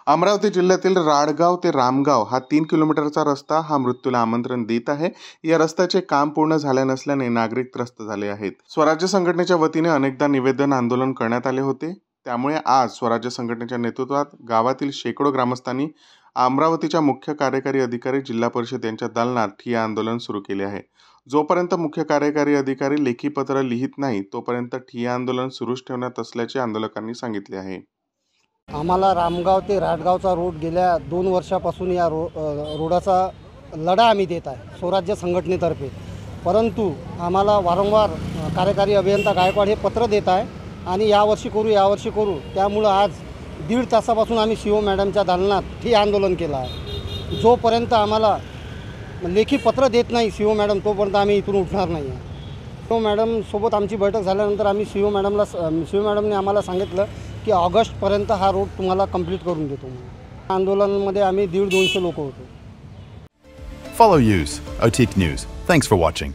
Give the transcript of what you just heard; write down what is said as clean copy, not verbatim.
अमरावती जिल्ह्यातील राडगाव ते रामगाव हा 3 किलोमीटरचा रस्ता हा मृत्यूला आमंत्रण देत आहे। या रस्त्याचे काम पूर्ण झाले नसल्याने नागरिक त्रस्त झाले आहेत। स्वराज्य संघटनेच्या वतीने अनेकदा निवेदन आंदोलन करण्यात आले होते। त्यामुळे आज स्वराज्य संघटनेच्या नेतृत्वात गावातील शेकडो ग्रामस्थांनी अमरावतीच्या मुख्य कार्यकारी अधिकारी जिल्हा परिषद यांच्या दालनात ठिय्या आंदोलन सुरू केले आहे। जोपर्यंत मुख्य कार्यकारी अधिकारी लेखी पत्र लिहित नाही तोपर्यंत ठिय्या आंदोलन सुरूच ठेवण्यात असल्याचे आंदोलकांनी सांगितले आहे। आम्हाला रामगाव ते राडगावचा रोड गेल्या 2 वर्षापासून या रोडाचा लढा आम्ही देत आहे स्वराज्य संघटनेतर्फे। परंतु आम्हाला वारंवार कार्यकारी अभियंता गायकवाड हे पत्र देत आहे आणि यावर्षी करू। त्यामुळे आज 1.5 तासापासून आम्ही सीओ मॅडमच्या दालनात ठिय्या आंदोलन केलं आहे। जोपर्यंत आम्हाला लेखी पत्र देत नाही सीओ मॅडम तोपर्यंत आम्ही इथून उठणार नाही आहे। सीओ मॅडम सोबत आमची बैठक झाल्यानंतर आम्ही सीओ मॅडमने आम्हाला सांगितलं की ऑगस्टपर्यंत हा रोड तुम्हाला कंप्लीट करून देतो। आंदोलनामध्ये आम्ही 150-200 लोक होतो। Follow Use, OTIC News. Thanks for watching.